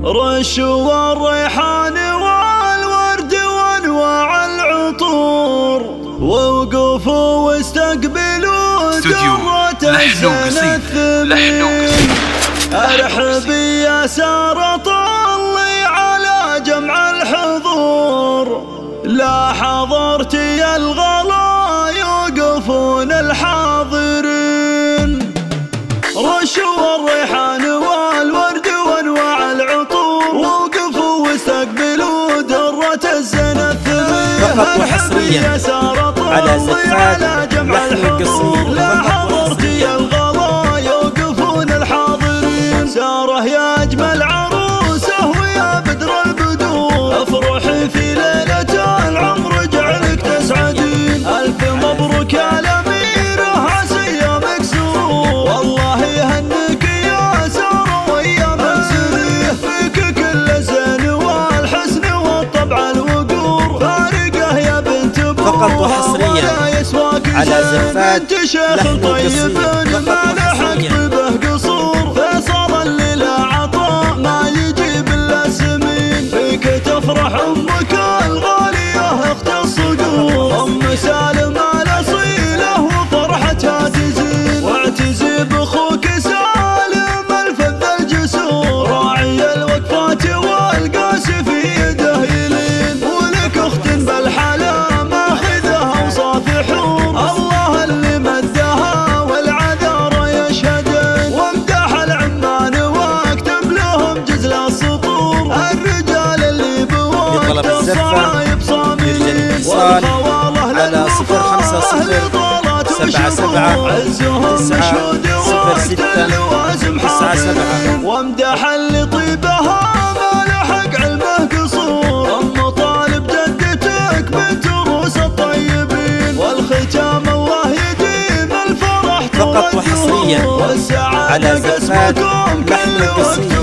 رش والريحان والورد وانواع العطور، ووقفوا واستقبلوا درة الزين الثمين. ارحبي يا سارة طلي على جمع الحضور، لا حضرتي الغلا يوقفون الحاضرين. رشوا الريحان والورد وانواع العطور، ووقفوا واستقبلوا درة الزين الثمين. فقط وحصريا على زفات جمع الحضور، لا حضرتي الغلا يوقفون الحاضرين. ساره يا اجمل عروسه ويا بدر البدور، افرحي في ليلة العمر جعلك تسعدين. الف مبروك يا الاميره عسى يومك سرور، والله يهنيك يا ساره وايام سريه. فيك كل الزين والحسن والطبع الوقور، فارقه يا بنت ابوها فقط وحصريا على زفات لحن طيب ما لحق طيبه قصور. فيصل اللي لا عطاء ما يجيب الا سمين، فيك تفرح امك الغاليه اخت الصقور. ام سالم الاصيله وفرحتها تزين، واعتزي باخوك سالم الفذ الجسور. راعي الوقفات والقاس في يده يلين، ولك اخت بالحلا ماخذها وصافحون. الله اللي مدها والعذارى يشهدين، وامدح العمان واكتب لهم جزل السطور. الرجال اللي بوقت الصعايب صاملين، والخواله على 050 وامدح اللي طيبها ما لحق علمه قصور. ام طالب جدتك بنت روس الطيبين، والختام الله يديم الفرح فقط وحصريا على زفات لحن القصيد.